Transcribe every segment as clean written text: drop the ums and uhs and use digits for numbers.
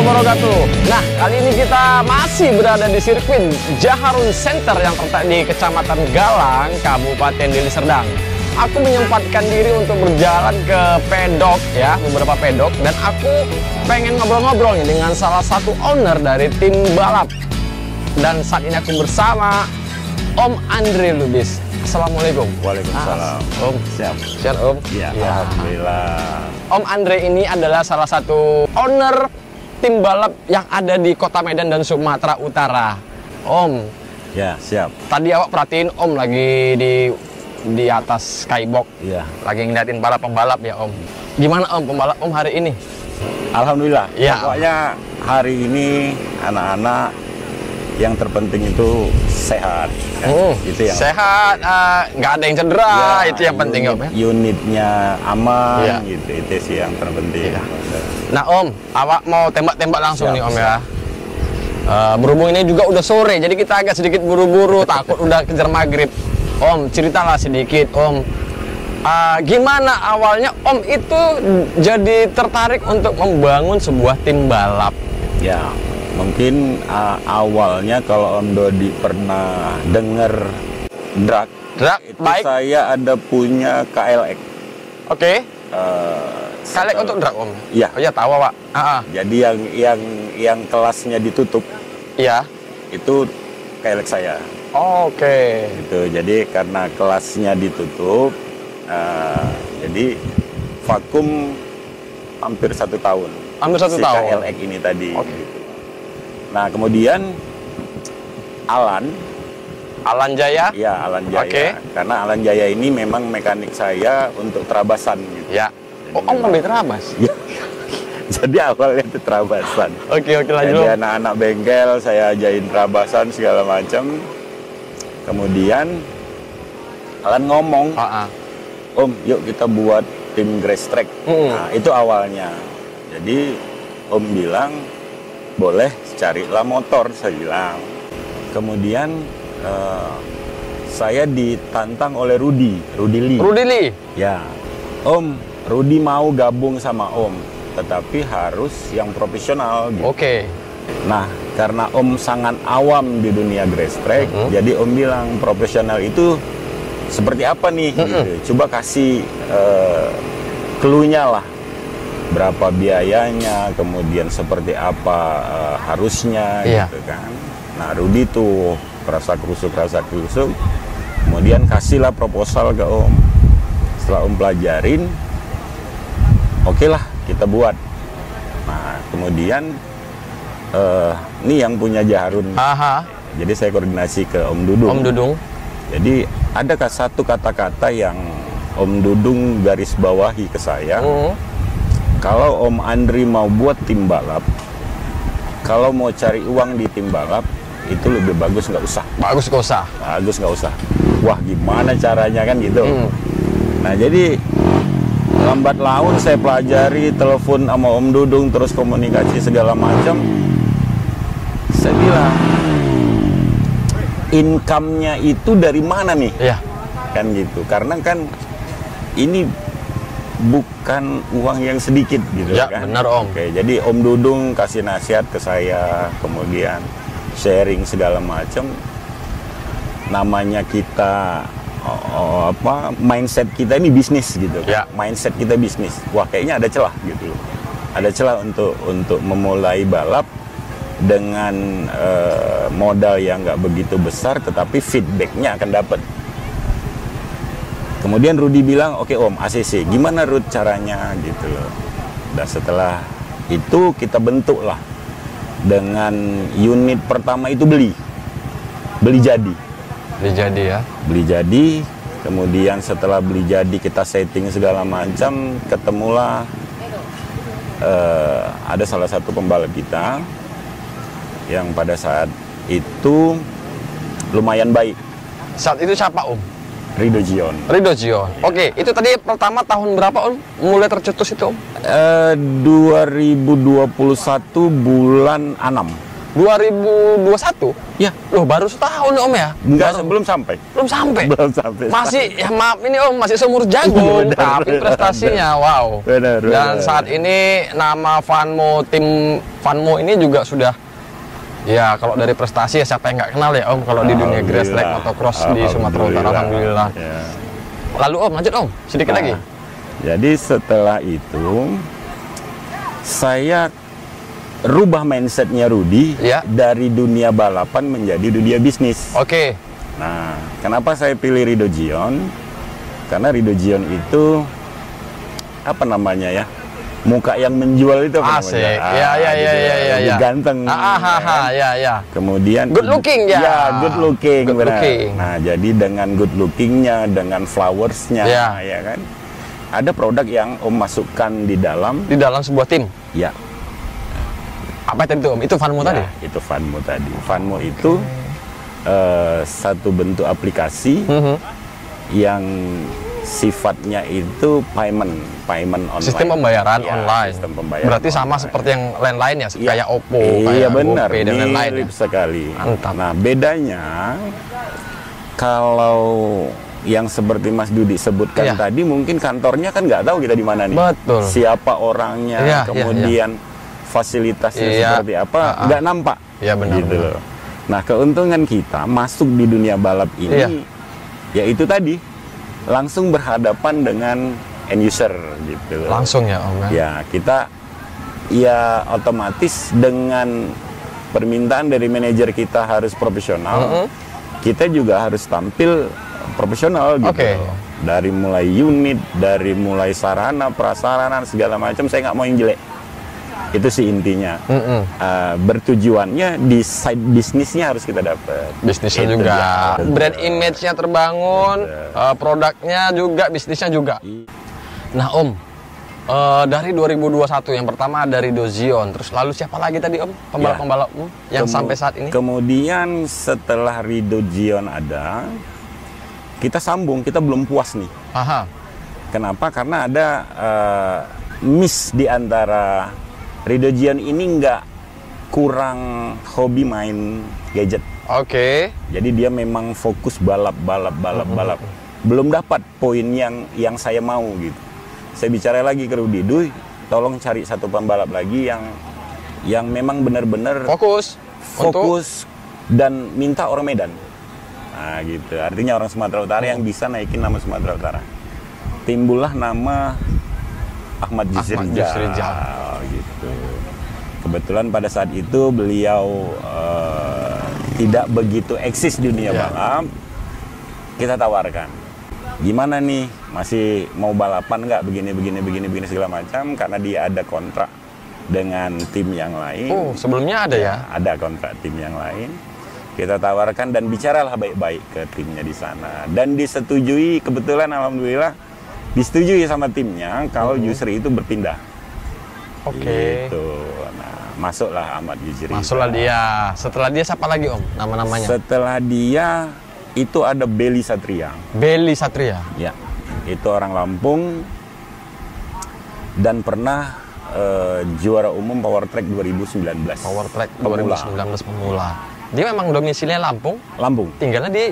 wabarakatuh. Nah, kali ini kita masih berada di sirkuit Jaharun Center yang terletak di Kecamatan Galang, Kabupaten Deli Serdang. Aku menyempatkan diri untuk berjalan ke pedok ya, beberapa pedok, dan aku pengen ngobrol-ngobrol nih dengan salah satu owner dari tim balap. Dan saat ini aku bersama Om Andre Lubis. Assalamualaikum. Waalaikumsalam. Om, siap Om? Ya, alhamdulillah. Om Andre ini adalah salah satu owner tim balap yang ada di Kota Medan dan Sumatera Utara. Om. Ya, siap. Tadi awak perhatiin Om lagi di atas skybox. Iya. Lagi ngeliatin para pembalap ya Om. Gimana Om pembalap Om hari ini? Alhamdulillah. Ya. Pokoknya hari ini anak-anak yang terpenting itu sehat. Kan? Itu yang sehat, nggak ada yang cedera, ya, itu yang penting Om ya. Unitnya aman, Ya. gitu. Itu sih yang terpenting. Ya. Nah Om, awak mau tembak-tembak langsung Siap, nih Om siap. ya. Berhubung ini juga udah sore, jadi kita agak sedikit buru-buru, takut udah kejar maghrib. Om, ceritalah sedikit Om. Gimana awalnya Om itu jadi tertarik untuk membangun sebuah tim balap? Ya, mungkin awalnya kalau Om Dodi pernah dengar drag, itu Baik. saya ada punya KLX. Oke. Kalek untuk drag Om? Iya. Oh ya tahu Pak. Jadi yang kelasnya ditutup Iya. itu KLX saya. Oke. Gitu. Jadi karena kelasnya ditutup, jadi vakum hampir 1 tahun. Hampir 1 si tahun. KLX ini tadi. Oke. Gitu. Nah kemudian Alan Jaya? Ya Alan Jaya. Oke. Karena Alan Jaya ini memang mekanik saya untuk terabasan. Gitu. Ya. Oh, Om ngambil terabas? Ya. Jadi awalnya itu terabasan. Oke, lanjut. Jadi anak-anak bengkel saya ajain terabasan segala macam. Kemudian Alan ngomong, Om, yuk kita buat tim grass track. Nah, itu awalnya. Jadi Om bilang, boleh carilah motor, saya bilang. Kemudian saya ditantang oleh Rudy Lee. Rudy Lee? Ya, Om, Rudy mau gabung sama Om, tetapi harus yang profesional gitu. Oke. Nah, karena Om sangat awam di dunia grass track, jadi Om bilang profesional itu seperti apa nih? Gitu. Coba kasih clue-nya lah. Berapa biayanya, kemudian seperti apa harusnya, gitu kan. Nah, Rudy tuh rasa kerusuk, kemudian kasihlah proposal ke Om. Setelah Om pelajarin, oke lah, kita buat. Nah, kemudian ini yang punya Jaharun. Jadi saya koordinasi ke Om Dudung. Om Dudung. Jadi adakah satu kata-kata yang Om Dudung garis bawahi ke saya? Kalau Om Andri mau buat tim balap, kalau mau cari uang di tim balap, itu lebih bagus nggak usah. Bagus nggak usah. Bagus nggak usah. Wah, gimana caranya kan gitu. Nah, jadi lambat laun saya pelajari, telepon sama Om Dudung, terus komunikasi segala macam. Saya bilang, income-nya itu dari mana nih? Iya. Kan gitu. Karena kan ini bukan uang yang sedikit gitu Ya, kan. benar Om. Oke, jadi Om Dudung kasih nasihat ke saya, kemudian sharing segala macam. Namanya kita mindset kita ini bisnis gitu. Ya. Mindset kita bisnis. Wah, kayaknya ada celah gitu. Ada celah untuk memulai balap dengan modal yang nggak begitu besar, tetapi feedbacknya akan dapat. Kemudian Rudy bilang, oke Om, ACC, gimana Rud caranya gitu loh. Dan setelah itu kita bentuk lah. Dengan unit pertama itu beli jadi. Beli jadi ya. Beli jadi, kemudian setelah beli jadi kita setting segala macam, ketemulah ada salah satu pembalap kita yang pada saat itu lumayan baik. Saat itu siapa Om? Rido Jion. Oke, itu tadi pertama tahun berapa Om? Mulai tercetus itu Om? 2021 bulan 6. 2021? Ya. Loh, baru setahun Om ya? Enggak, Baru- belum sampai. Belum sampai? Belum sampai. Masih, ya maaf ini Om, masih seumur jagung, Benar, tapi benar, prestasinya wow. Benar, Dan benar. saat ini nama Vanmo, tim Vanmo ini juga sudah, ya kalau dari prestasi ya siapa yang nggak kenal ya Om, kalau di dunia grass track motocross di Sumatera Utara, alhamdulillah. Ya. Lalu Om, lanjut Om, sedikit Nah, lagi. Jadi setelah itu saya rubah mindsetnya Rudy Ya. dari dunia balapan menjadi dunia bisnis. Oke, Nah, kenapa saya pilih Rido Jion? Karena Rido Jion itu apa namanya ya? Muka yang menjual itu apa asik. namanya? Ya, ya, ya, gitu. ya, ya, Lebih ya. ganteng. Ya, ya. Kemudian Good looking ya. Ya, good looking. Good benar. looking. Nah, jadi dengan good lookingnya, dengan flowersnya, ya kan? Ada produk yang Om masukkan di dalam. Di dalam sebuah tim. Ya, Apa tadi itu Om? Itu Vanmo tadi? ya, itu Vanmo tadi. Vanmo itu satu bentuk aplikasi yang sifatnya itu payment online. Sistem pembayaran Ya, online. sistem pembayaran Berarti sama online. seperti yang lain-lain ya, Iya. kayak Oppo, Iya kayak benar, GoPay dan lain-lain. mirip Ya. sekali. Mantap. Nah, bedanya kalau yang seperti Mas Dudi sebutkan Iya. tadi, mungkin kantornya kan nggak tahu kita di mana nih. Betul. Siapa orangnya, Iya, kemudian fasilitasnya Iya. seperti apa, nggak nampak. Iya, benar, Gitu benar. loh. Nah, keuntungan kita masuk di dunia balap ini, Iya. yaitu tadi langsung berhadapan dengan end user gitu loh. Langsung ya Om ya? Ya, kita ya otomatis dengan permintaan dari manajer kita harus profesional. Kita juga harus tampil profesional gitu. Oke. Dari mulai unit, dari mulai sarana, prasarana segala macam, saya nggak mau yang jelek. Itu sih intinya. Bertujuannya di side bisnisnya harus kita dapat. Bisnisnya Itu juga, dia. brand image-nya terbangun, produknya juga, bisnisnya juga. Nah Om, dari 2021 yang pertama dari Dozion, terus lalu siapa lagi tadi Om pembalap-pembalapmu yang sampai saat ini? Kemudian setelah Rido Jion ada, kita sambung, kita belum puas nih. Aha. Kenapa? Karena ada miss di antara Rido Jion ini nggak kurang hobi main gadget. Oke. Jadi dia memang fokus balap. Belum dapat poin yang saya mau gitu. Saya bicara lagi ke Rudy, Duy, tolong cari satu pembalap lagi yang memang benar-benar Fokus dan minta orang Medan. Nah gitu, artinya orang Sumatera Utara yang bisa naikin nama Sumatera Utara. Timbullah nama Ahmad Yusri Rijal gitu. Kebetulan pada saat itu beliau tidak begitu eksis di dunia balap. Kita tawarkan, gimana nih, masih mau balapan nggak, begini segala macam, karena dia ada kontrak dengan tim yang lain. Oh, sebelumnya ada ya? Ada kontrak tim yang lain. Kita tawarkan dan bicaralah baik-baik ke timnya di sana. Dan disetujui, kebetulan alhamdulillah disetujui sama timnya kalau Yusri itu berpindah. Oke. Gitu. Nah, masuklah Ahmad Yusri. Masuklah dia. Setelah dia siapa lagi Om nama-namanya? Setelah dia itu ada Belly Satria. Belly Satria. Ya, itu orang Lampung dan pernah juara umum Power Track 2019. Power Track Pemula. 2019 pemula. Dia memang domisilinya Lampung, Lampung. tinggalnya di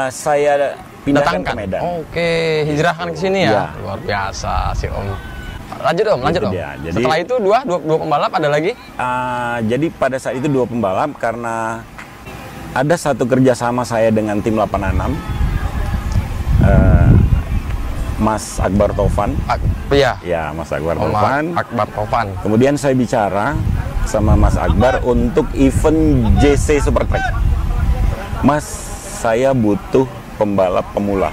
Saya pindahkan ke datangkan. Medan. Oke, hijrahkan ke sini ya. Ya. Luar biasa si Om. Lanjut Om, lanjut Itu Om. dia. Jadi- Setelah itu dua pembalap ada lagi? Jadi pada saat itu 2 pembalap karena ada satu kerjasama saya dengan tim 86, Mas Akbar Taufan. Iya. Ya, Mas Akbar Om Taufan. Akbar Taufan. Kemudian saya bicara sama Mas Akbar untuk event JC Super Track. Mas, saya butuh pembalap pemula.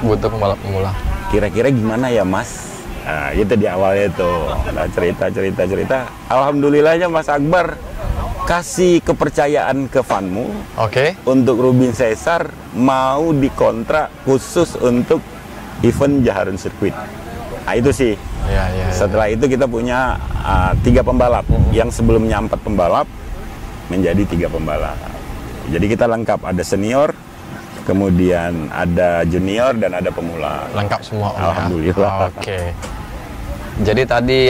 Butuh pembalap pemula. Kira-kira gimana ya Mas? Nah, itu di awalnya tuh. Nah, cerita. Alhamdulillahnya Mas Akbar kasih kepercayaan ke Vanmo Oke. untuk Rubin Caesar mau dikontrak khusus untuk event Jaharun Circuit. Nah, itu sih. Iya. Setelah itu kita punya 3 pembalap. Yang sebelumnya 4 pembalap menjadi 3 pembalap. Jadi kita lengkap, ada senior, kemudian ada junior dan ada pemula. Lengkap semua Om. Ya? Alhamdulillah. Oke. Jadi tadi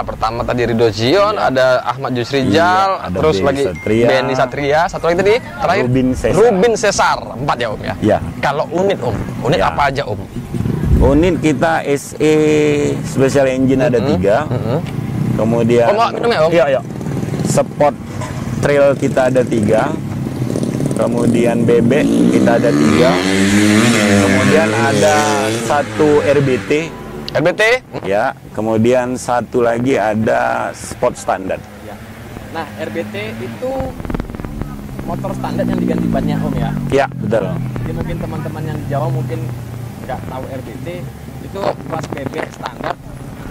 pertama tadi Ridho Zion, ada Ahmad Yusrijal, Iya, ada terus Benny lagi Satria. Benny Satria, satu lagi tadi terakhir Rubin Cesar. 4 ya Om ya. Ya. Kalau unit Om, unit Ya. apa aja Om? Unit kita SE Special Engine ada 3. Kemudian Om, minum ya Om? Iya. Sport Trail kita ada 3. Kemudian bebek kita ada 3. Kemudian ada 1 RBT. RBT? Ya, kemudian 1 lagi ada sport standar. Ya. Nah, RBT itu motor standar yang diganti bannya Om ya. Ya, betul. Jadi mungkin teman-teman yang di Jawa mungkin nggak tahu RBT itu kelas bebek standar,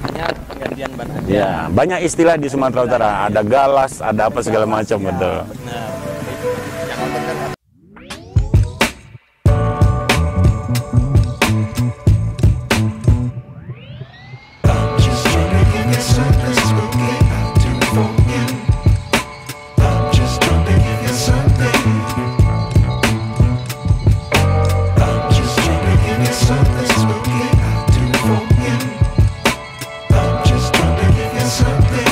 hanya penggantian ban aja. Ya, banyak istilah di Sumatera Utara. Ada galas, ada apa segala macam, Ya, betul. benar. Itu jangan benar. Just trying to give you something spooky I'll do for you. I'm just trying to give you something. I'm just trying to give you something spooky I'll do for you. I'm just trying to give you something.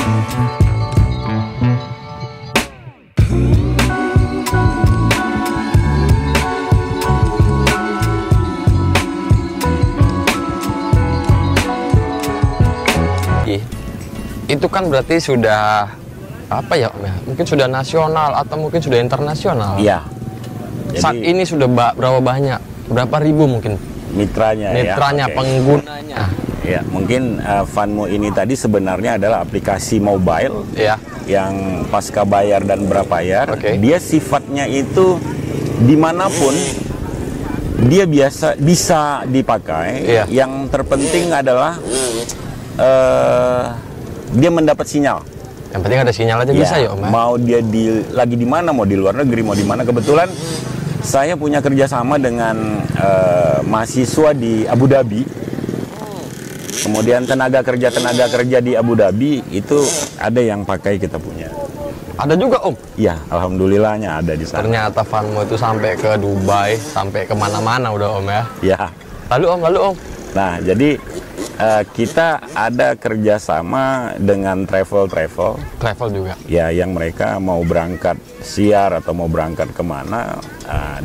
Itu kan berarti sudah apa ya Om ya? Mungkin sudah nasional atau mungkin sudah internasional. Iya. Saat Jadi ini sudah berapa banyak? Berapa ribu mungkin mitranya mitranya, ya. Oke. penggunanya? Ya, mungkin Funmo ini tadi sebenarnya adalah aplikasi mobile Ya. yang pasca bayar dan berbayar. Oke. Dia sifatnya itu dimanapun dia bisa dipakai. Iya. Yang terpenting adalah dia mendapat sinyal. Yang penting ada sinyal aja bisa ya Om ya? Mau dia lagi di mana, mau di luar negeri, mau di mana. Kebetulan saya punya kerjasama dengan mahasiswa di Abu Dhabi. Kemudian tenaga kerja di Abu Dhabi itu ada yang pakai kita punya. Ada juga Om? Ya, alhamdulillahnya ada di sana. Ternyata Funmo itu sampai ke Dubai, sampai kemana-mana udah Om ya? Ya. Lalu Om? Nah, jadi kita ada kerjasama dengan travel Travel juga? ya, yang mereka mau berangkat siar atau mau berangkat kemana,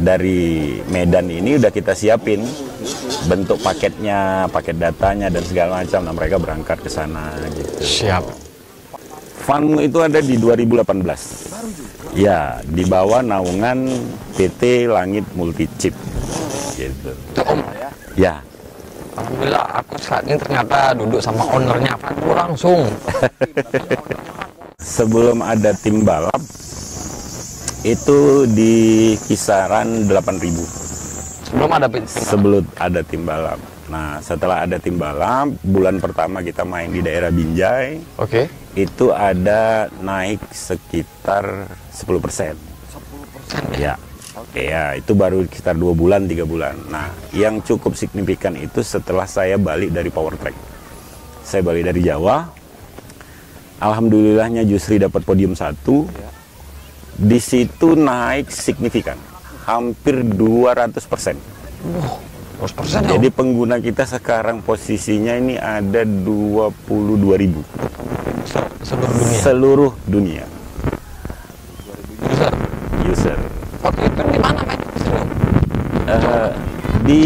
dari Medan ini udah kita siapin bentuk paketnya, paket datanya dan segala macam. Nah, mereka berangkat ke sana gitu. Siap. Funmo itu ada di 2018. Ya, di bawah naungan PT Langit Multichip gitu. Itu Om ya? Ya. Alhamdulillah aku saat ini ternyata duduk sama ownernya Funmo langsung. Sebelum ada tim balap itu di kisaran 8.000 sebelum ada tim balap. Nah, setelah ada tim balap, bulan pertama kita main di daerah Binjai. Oke. Itu ada naik sekitar 10%. 10%? Ya. Oke, ya, itu baru sekitar 2 bulan, 3 bulan. Nah, yang cukup signifikan itu setelah saya balik dari Power Track. Saya balik dari Jawa. Alhamdulillahnya Jusri dapat podium 1. Di situ naik signifikan. Hampir 200%. 100% Jadi pengguna kita sekarang posisinya ini ada 22.000. seluruh dunia. Seluruh dunia. User. User. Waktu itu di mana main? Di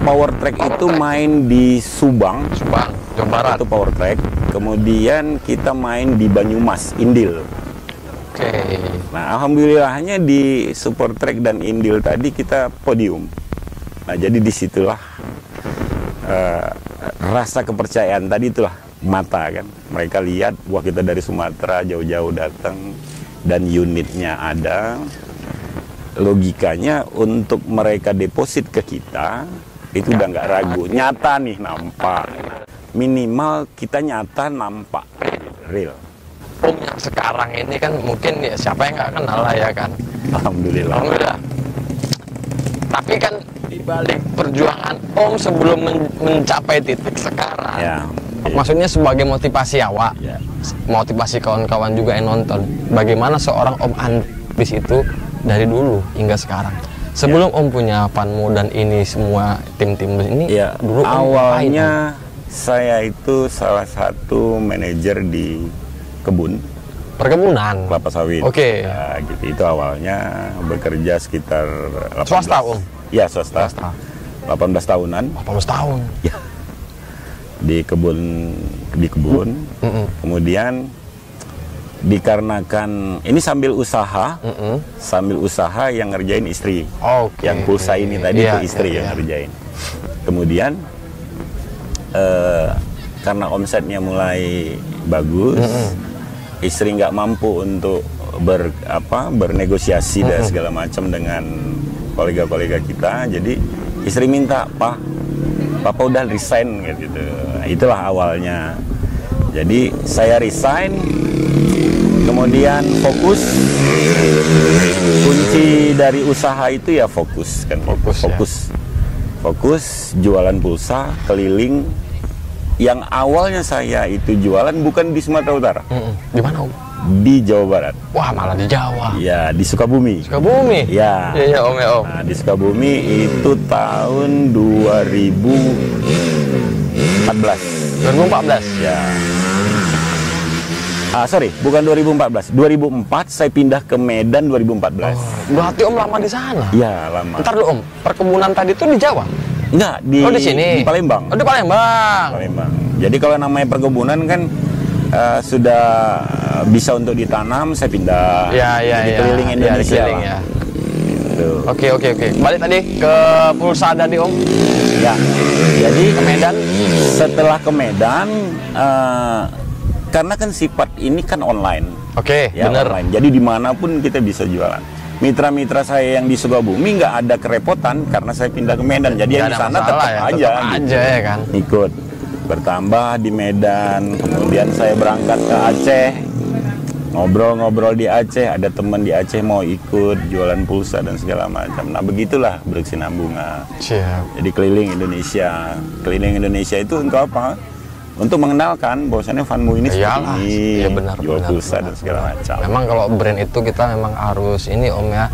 Power Track itu main di Subang, Jawa Barat. itu Power Track. Kemudian kita main di Banyumas, Indil. Oke. Nah, alhamdulillahnya di Super Track dan Indil tadi kita podium. Nah, jadi disitulah rasa kepercayaan tadi, itulah mata kan. Mereka lihat, wah kita dari Sumatera jauh-jauh datang dan unitnya ada. Logikanya untuk mereka deposit ke kita itu udah nggak ragu, nyata nih, nampak. Minimal kita nyata nampak real. Om yang sekarang ini kan mungkin ya siapa yang nggak kenal lah ya kan. Alhamdulillah. Alhamdulillah. Tapi kan di balik perjuangan Om sebelum mencapai titik sekarang, Ya. maksudnya sebagai motivasi awak, Ya. motivasi kawan-kawan juga yang nonton, bagaimana seorang Om Andris itu dari dulu hingga sekarang. Sebelum Om punya Funmo dan ini semua tim-tim ini, Ya, dulu Om ngapain, awalnya Saya itu salah satu manajer di kebun Perkebunan. kelapa sawit. Oke. Ya, gitu. Itu awalnya bekerja sekitar 18. Swasta, Om? Iya, swasta. 18 tahunan. 18 tahun. Ya. Di kebun. Kemudian dikarenakan ini sambil usaha yang ngerjain istri. Oke. Yang pulsa ini tadi Iya, itu istri iya, yang iya. ngerjain. Kemudian karena omsetnya mulai bagus, istri nggak mampu untuk bernegosiasi dan segala macam dengan kolega-kolega kita. Jadi istri minta, Papa udah resign gitu. Nah, itulah awalnya. Jadi saya resign, kemudian fokus. Kunci dari usaha itu ya fokus kan. Fokus jualan pulsa keliling. Yang awalnya saya itu jualan bukan di Sumatera Utara, Di mana, Om? di Jawa Barat. Wah, malah di Jawa. Ya, di Sukabumi. Sukabumi. Ya. Iya, Om ya, Om. Nah, di Sukabumi itu tahun 2014. 2014. Ya. Sorry, bukan 2014. 2004 saya pindah ke Medan 2014. Berarti Om lama di sana. Ya, lama. Ntar dulu, Om. Perkebunan tadi tuh di Jawa? Enggak, Di sini. di Palembang. Oh, di Palembang. Palembang. Jadi kalau namanya perkebunan kan sudah bisa untuk ditanam, saya pindah. Iya. Jadi keliling Iya, Indonesia keliling, lah. ya. Gitu. Oke. Balik tadi ke pulsa tadi, Om. Ya. Jadi Ke Medan. setelah ke Medan, karena kan sifat ini kan online. Oke, Ya, bener. online. Jadi dimanapun kita bisa jualan. Mitra-mitra saya yang di Sukabumi nggak ada kerepotan karena saya pindah ke Medan. Jadi yang di sana tetap aja, tetap gitu. aja ya kan. Ikut bertambah di Medan. Kemudian saya berangkat ke Aceh, ngobrol-ngobrol di Aceh. Ada teman di Aceh mau ikut jualan pulsa dan segala macam. Nah, begitulah berkesinambungan. Siap. Jadi keliling Indonesia. Keliling Indonesia itu untuk apa? Untuk mengenalkan bahwasannya Funmu ini seperti Iyalah, ini, iya benar, jual benar, pulsa benar, dan segala macam. Memang kalau brand itu kita memang harus ini, Om ya,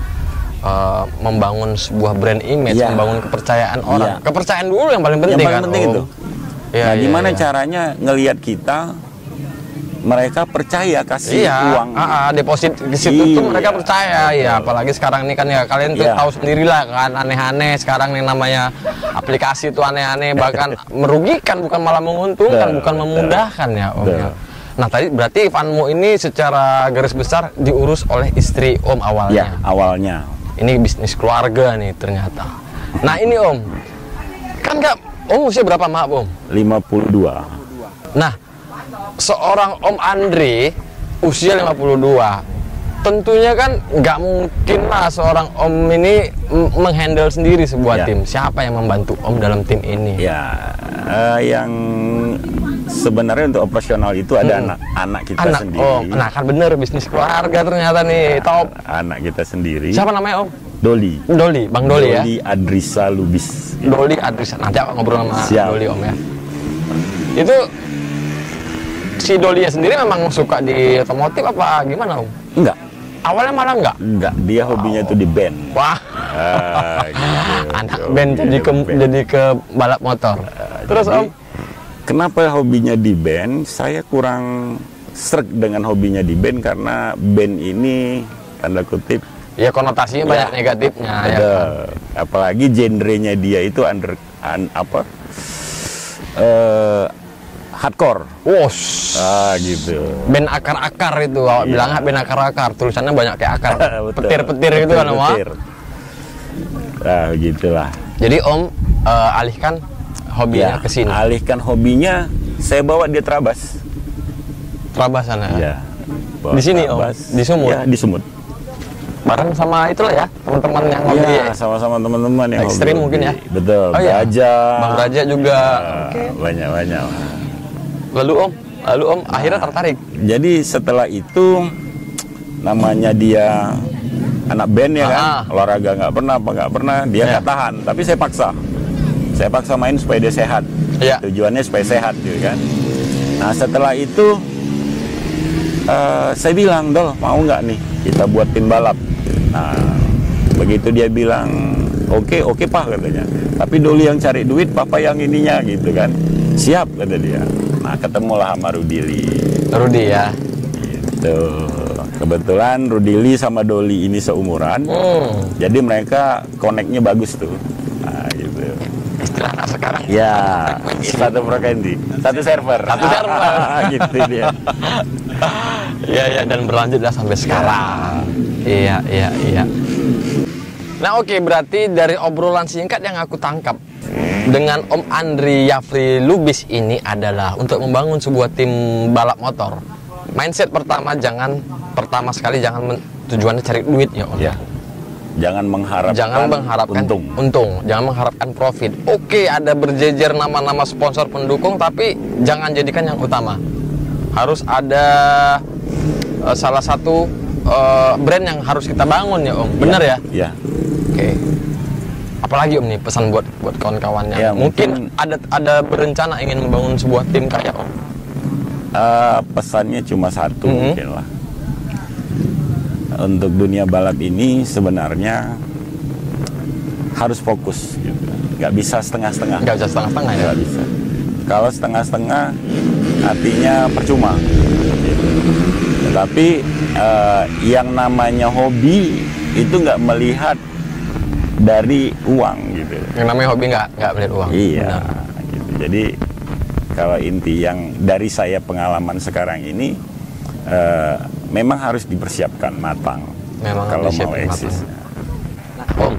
membangun sebuah brand image, Iya. membangun kepercayaan orang. Iya. Kepercayaan dulu yang paling penting Yang paling kan, penting Om. itu. Iya, Nah, iya, gimana iya. caranya ngelihat kita, mereka percaya kasih Iya, uang. deposit di situ tuh Iya. mereka percaya ya, apalagi sekarang ini kan ya kalian tuh Iya. tahu sendirilah kan, aneh-aneh sekarang yang namanya aplikasi itu aneh-aneh, bahkan merugikan bukan malah menguntungkan, Betul, bukan betul. memudahkan ya, Om Betul. ya. Nah, tadi berarti Funmu ini secara garis besar diurus oleh istri Om Ya, awalnya. awalnya. Ini bisnis keluarga nih ternyata. Nah, ini Om, kan Om usia berapa, maaf Om? 52. Nah, seorang Om Andre usia 52, tentunya kan nggak mungkin lah seorang Om ini menghandle sendiri sebuah Ya. tim. Siapa yang membantu Om dalam tim ini? Ya, yang sebenarnya untuk operasional itu ada anak kita Anak, sendiri. oh, nah kan bener, bisnis keluarga ternyata nih, top. Anak kita sendiri. Siapa namanya Om? Doli. Doli, Bang Doli ya? Doli Adrisa Lubis. Doli Adrisa, nanti aku ngobrol sama Siap. Doli Om ya. Itu si Doli sendiri memang suka di otomotif apa gimana Om? Enggak, Awalnya malah enggak. dia hobinya itu di band. Wah, Gitu. anak band jadi ke balap motor. Terus Jadi, Om? kenapa hobinya di band? Saya kurang sreg dengan hobinya di band karena band ini tanda kutip Ya konotasinya banyak negatifnya ya. ada, apalagi genrenya dia itu hardcore. Wos, Gitu. band akar-akar itu, awak Iya. bilangnya band akar-akar, tulisannya banyak kayak akar, Betul. petir-petir gitu kan Om. Petir. Nah, gitulah. Jadi Om alihkan hobinya ke sini, Alihkan hobinya, saya bawa dia terabas. Trabas sana. Ya. bawa Di sini, Om? terabas. Di Sumut? Ya, di Sumut. Bareng sama itulah ya, teman-teman yang hobi. Iya, sama-sama teman-teman yang Ekstrim hobi. mungkin ya? Betul. Oh, iya. Raja. Bang Raja juga. Banyak-banyak. Lalu Om akhirnya tertarik. Jadi setelah itu namanya dia anak band ya kan, olahraga nggak pernah, dia nggak tahan. Tapi saya paksa main supaya dia sehat. Iya. Tujuannya supaya sehat gitu kan. Nah setelah itu saya bilang, Dol mau nggak nih kita buat tim balap. Nah begitu dia bilang oke Pak katanya. Tapi Doli yang cari duit, Papa yang ininya gitu kan. Siap, kata dia. Nah, ketemulah sama Rudi ya. gitu. Kebetulan Rudi sama Doli ini seumuran, jadi mereka connect-nya bagus tuh. Nah, gitu. Istilah anak sekarang. Ya, satu frekuensi, satu server. Gitu dia. Iya, dan berlanjutlah sampai sekarang. Iya. Nah, oke, berarti dari obrolan singkat yang aku tangkap dengan Om Andri Yafri Lubis ini adalah untuk membangun sebuah tim balap motor. Mindset pertama sekali tujuannya cari duit ya Om. Ya. Jangan mengharapkan untung, jangan mengharapkan profit. Oke, ada berjejer nama-nama sponsor pendukung, tapi jangan jadikan yang utama. Harus ada salah satu brand yang harus kita bangun ya Om. Benar ya? Ya. Oke. Apalagi Om nih pesan buat kawan-kawannya. Ya, mungkin ada berencana ingin membangun sebuah tim kayak Om. Pesannya cuma satu mungkin lah. Untuk dunia balap ini sebenarnya harus fokus gitu. Nggak bisa setengah-setengah. Nggak bisa setengah-setengah ya? Nggak bisa. Kalau setengah-setengah artinya percuma gitu. Tetapi yang namanya hobi itu nggak melihat dari uang gitu. Yang namanya hobi nggak melihat uang. Iya gitu. Jadi kalau inti yang dari saya pengalaman sekarang ini, memang harus dipersiapkan matang. Memang kalau mau eksis. Nah, Om,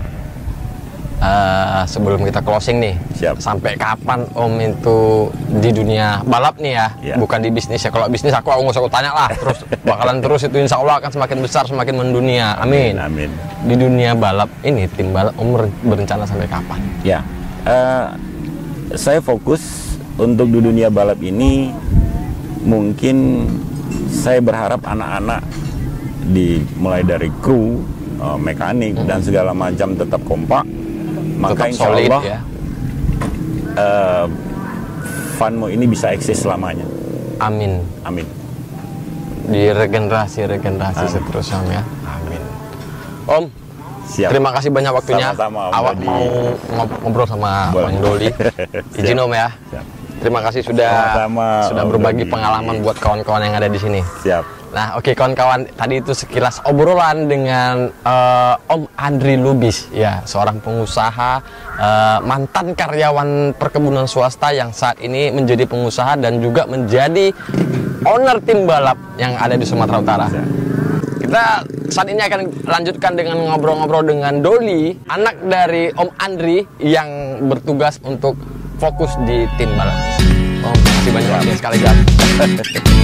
sebelum kita closing nih, Siap. sampai kapan Om itu di dunia balap nih ya, bukan di bisnis ya. Kalau bisnis aku nggak usah tanya lah, terus bakalan terus itu insya Allah akan semakin besar, semakin mendunia. Amin. Amin. Di dunia balap ini, tim balap Om berencana sampai kapan? Ya, saya fokus untuk di dunia balap ini. Mungkin saya berharap anak-anak mulai dari kru, mekanik dan segala macam tetap kompak. Maka insya solid, Allah ya. Funmo ini bisa eksis selamanya. Amin. Amin. Di regenerasi seterusnya ya. Amin. Om, Siap. terima kasih banyak waktunya. Sama-sama, Om Awak Dodi. mau ngobrol sama Boleh. Bang Doli. Izin Om ya. Siap. Terima kasih sudah Sama-sama, Om berbagi Dodi. pengalaman buat kawan-kawan yang ada di sini. Siap. Nah, oke kawan-kawan, tadi itu sekilas obrolan dengan Om Andri Lubis, ya, seorang pengusaha, mantan karyawan perkebunan swasta yang saat ini menjadi pengusaha dan juga menjadi owner tim balap yang ada di Sumatera Utara. Kita saat ini akan lanjutkan dengan ngobrol-ngobrol dengan Doli, anak dari Om Andri yang bertugas untuk fokus di tim balap. Om, terima kasih banyak sekali lagi.